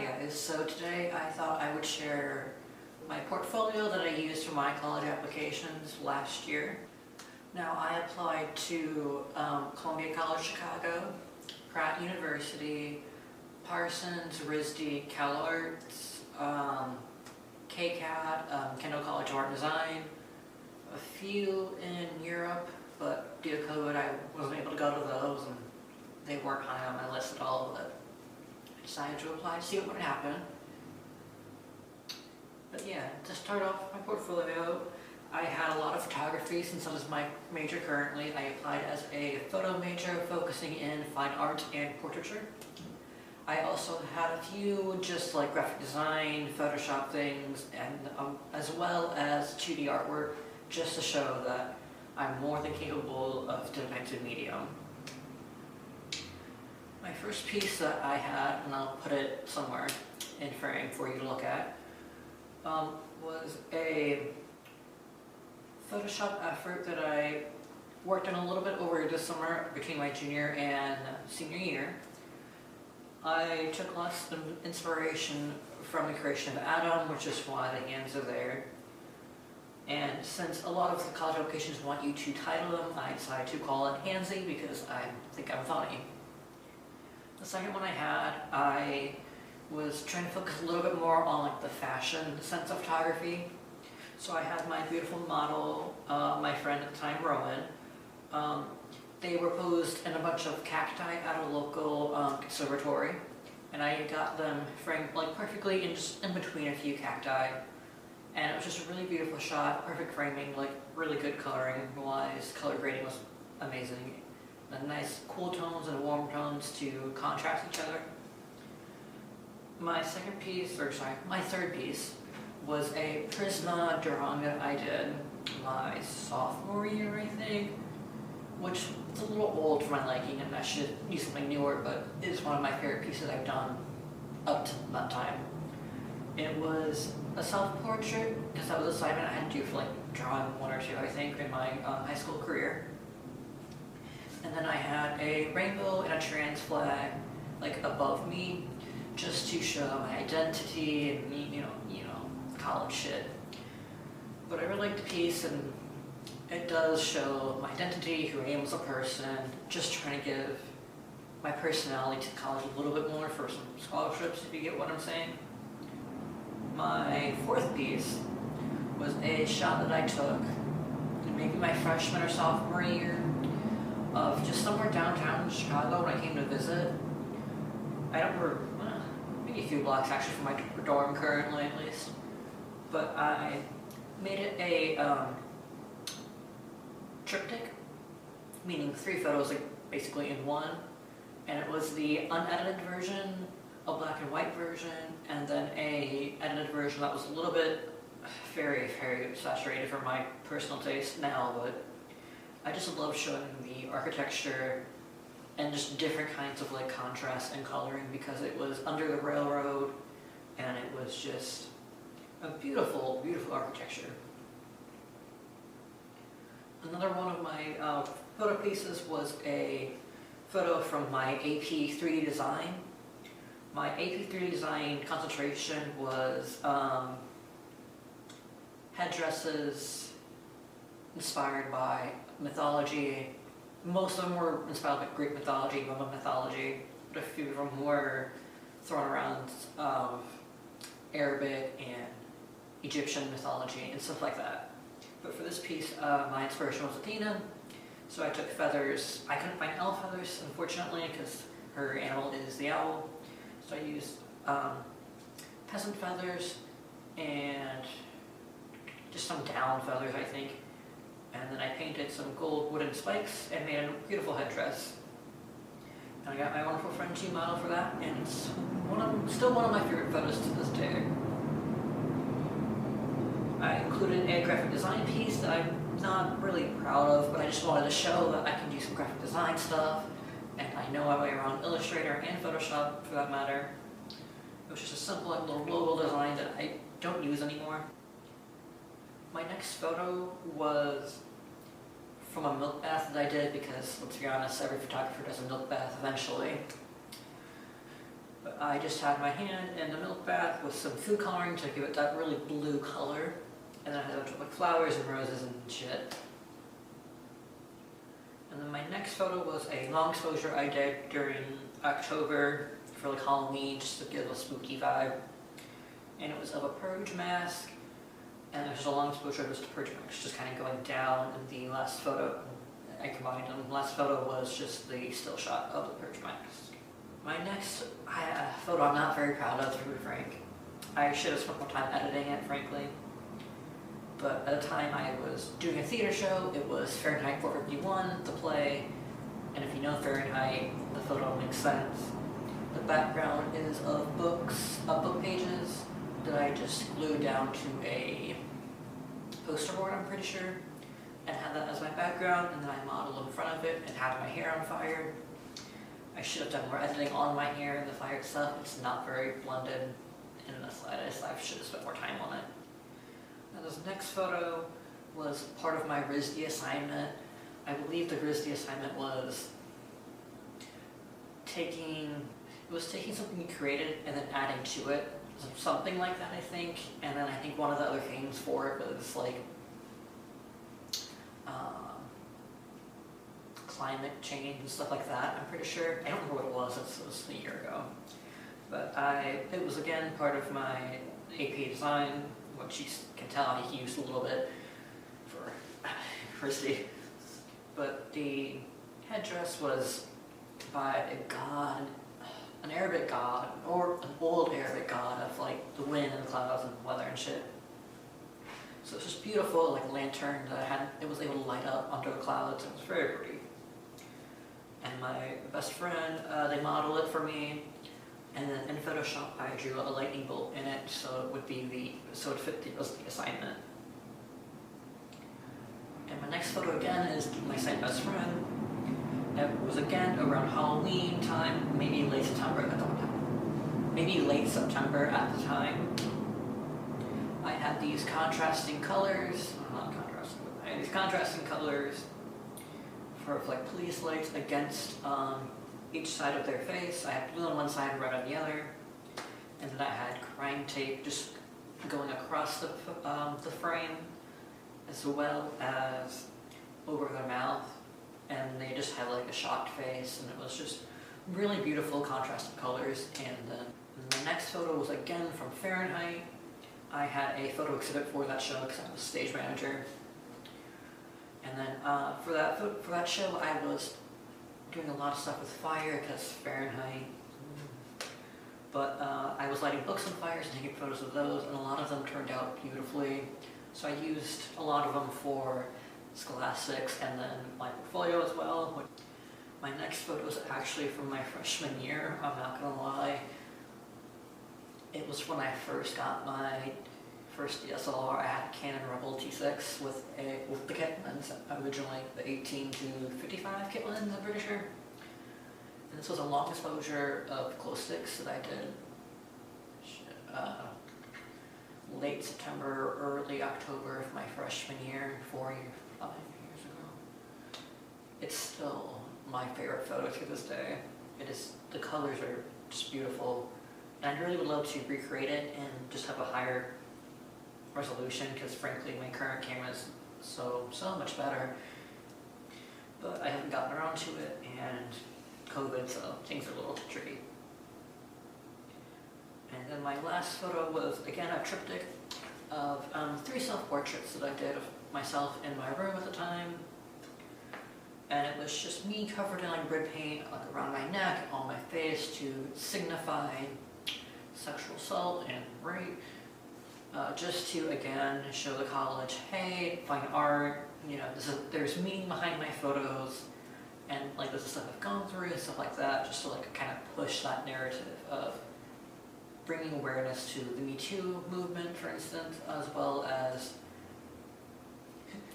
guys, so today I thought I would share my portfolio that I used for my college applications last year. Now I applied to Columbia College Chicago, Pratt University, Parsons, RISD, CalArts, KCAD, Kendall College of Art and Design, a few in Europe, but due to COVID I wasn't able to go to those and they weren't high on my list at all, but I decided to apply to see what would happen. But yeah, to start off my portfolio, I had a lot of photography since that is my major currently. I applied as a photo major focusing in fine art and portraiture. I also had a few just like graphic design, Photoshop things, and as well as 2D artwork, just to show that I'm more than capable of depicted medium. My first piece that I had, and I'll put it somewhere in frame for you to look at, was a Photoshop effort that I worked on a little bit over this summer between my junior and senior year. I took lots of inspiration from the creation of Adam, which is why the hands are there. And since a lot of the college applications want you to title them, I decided to call it Handsy because I think I'm funny. The second one I had, I was trying to focus a little bit more on like the fashion sense of photography. So I had my beautiful model, my friend at the time, Rhode. They were posed in a bunch of cacti at a local conservatory, and I got them framed like perfectly in between a few cacti. And it was just a really beautiful shot, perfect framing, like really good coloring wise. Color grading was amazing. And nice cool tones and warm tones to contrast each other. My third piece was a Prisma drawing that I did my sophomore year, I think, which is a little old for my liking and I should use something newer, but it is one of my favorite pieces I've done up to that time. It was a self-portrait, because that was an assignment I had to do for like drawing one or two, I think, in my high school career. And then I had a rainbow and a trans flag like above me, just to show my identity and you know, college shit. But I really liked the piece, and it does show my identity, who I am as a person, just trying to give my personality to college a little bit more for some scholarships, if you get what I'm saying. My fourth piece was a shot that I took in maybe my freshman or sophomore year of just somewhere downtown in Chicago when I came to visit. I don't remember, maybe a few blocks actually from my dorm currently at least. But I made it a triptych, meaning 3 photos like basically in one. And it was the unedited version, a black and white version, and then a edited version that was a little bit very, very saturated for my personal taste now, but I just love showing the architecture and just different kinds of like contrast and coloring because it was under the railroad and it was just a beautiful, beautiful architecture. Another one of my photo pieces was a photo from my AP 3D design. My AP 3D design concentration was headdresses inspired by mythology. Most of them were inspired by Greek mythology, Roman mythology, but a few of them were thrown around Arabic and Egyptian mythology and stuff like that. But for this piece, my inspiration was Athena, so I took feathers. I couldn't find owl feathers, unfortunately, because her animal is the owl. So I used peasant feathers and just some down feathers, I think. And then I painted some gold wooden spikes and made a beautiful headdress. And I got my wonderful friend G model for that, and it's still one of my favorite photos to this day. I included a graphic design piece that I'm not really proud of, but I just wanted to show that I can do some graphic design stuff, and I know my way around Illustrator and Photoshop for that matter. It was just a simple little logo design that I don't use anymore. My next photo was from a milk bath that I did because, let's be honest, every photographer does a milk bath eventually. But I just had my hand in the milk bath with some food coloring to give it that really blue color. And then I had a bunch of like flowers and roses and shit. And then my next photo was a long exposure I did during October for like Halloween, just to give a spooky vibe. And it was of a purge mask, and there's a long exposure of just a purge mask just kind of going down. And the last photo, I combined them. The last photo was just the still shot of the purge mask. My next photo I'm not very proud of, to be frank. I should have spent more time editing it, frankly. But at the time I was doing a theater show. It was Fahrenheit 451, the play. And if you know Fahrenheit, the photo makes sense. The background is of books, book pages that I just glued down to a poster board, I'm pretty sure, and had that as my background, and then I modeled in front of it and had my hair on fire. I should have done more editing on my hair and the fire itself. It's not very blended in the slightest. I should have spent more time on it. Now this next photo was part of my RISD assignment. I believe the RISD assignment was taking something you created and then adding to it. Something like that, I think. And then I think one of the other themes for it was like climate change and stuff like that, I'm pretty sure. I don't remember what it was, it was a year ago. But it was again part of my AP design, which you can tell I used a little bit for RISD. But the headdress was by a god, an Arabic god, or an old Arabic god of like the wind and the clouds and weather and shit. So it's just beautiful, like a lantern that it was able to light up under the clouds. It was very pretty. And my best friend, they modeled it for me, and then in Photoshop I drew a lightning bolt in it, so it fit the assignment. And my next photo again is my same best friend. It was again around Halloween time, maybe late September at the time. Maybe late September at the time. I had these contrasting colors, not contrasting, but I had these contrasting colors for like police lights against each side of their face. I had blue on one side and red on the other. And then I had crime tape just going across the frame, as well as over their mouth. And they just had like a shocked face, and it was just really beautiful contrasting colors. And then the next photo was again from Fahrenheit. I had a photo exhibit for that show because I was stage manager. And then for that show, I was doing a lot of stuff with fire because Fahrenheit. But I was lighting books on fires and taking photos of those, and a lot of them turned out beautifully. So I used a lot of them for scholastics and then my portfolio as well. My next photo is actually from my freshman year, I'm not gonna lie. It was when I first got my first DSLR. I had a Canon Rebel T6 with the kit lens, originally the 18 to 55 kit lens, I'm pretty sure. And this was a long exposure of glow sticks that I did late September, early October of my freshman year, 5 years ago. It's still my favorite photo to this day. The colors are just beautiful. And I really would love to recreate it and just have a higher resolution, because frankly my current camera is so much better. But I haven't gotten around to it, and COVID, so things are a little tricky. And then my last photo was, again, a triptych of 3 self-portraits that I did of myself in my room at the time. And it was just me covered in like red paint like around my neck, on my face, to signify sexual assault and rape. Just to, again, show the college, hey, fine art, you know, there's meaning behind my photos, and like this is stuff I've gone through and stuff like that, just to like kind of push that narrative of bringing awareness to the Me Too movement, for instance, as well as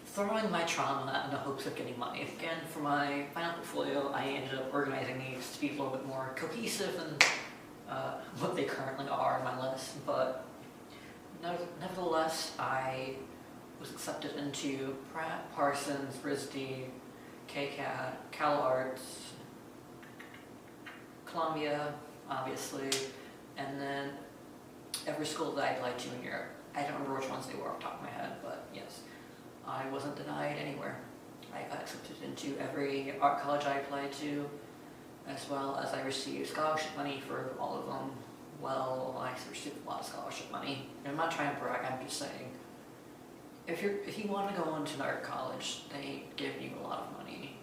throwing my trauma in the hopes of getting money. Again, for my final portfolio, I ended up organizing these to be a little bit more cohesive than what they currently are on my list, but nevertheless, I was accepted into Pratt, Parsons, RISD, KCAD, CalArts, Columbia, obviously, and then every school that I applied to in Europe. I don't remember which ones they were off the top of my head, but yes, I wasn't denied anywhere. I got accepted into every art college I applied to, as well as I received scholarship money for all of them. Well, I received a lot of scholarship money. And I'm not trying to brag, I'm just saying, if you want to go into an art college, they give you a lot of money.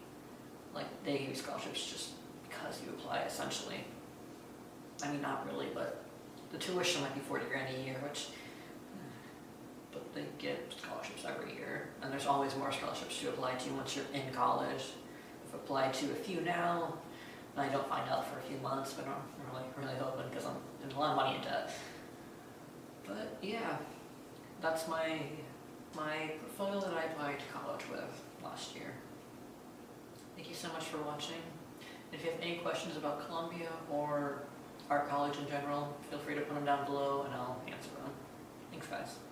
Like, they give you scholarships just because you apply, essentially. I mean, not really, but the tuition might be 40 grand a year, which, but they get scholarships every year. And there's always more scholarships to apply to once you're in college. I've applied to a few now, and I don't find out for a few months, but I'm really hoping, because I'm in a lot of money in debt. But yeah, that's my portfolio that I applied to college with last year. Thank you so much for watching. If you have any questions about Columbia or art college in general, feel free to put them down below and I'll answer them. Thanks, guys.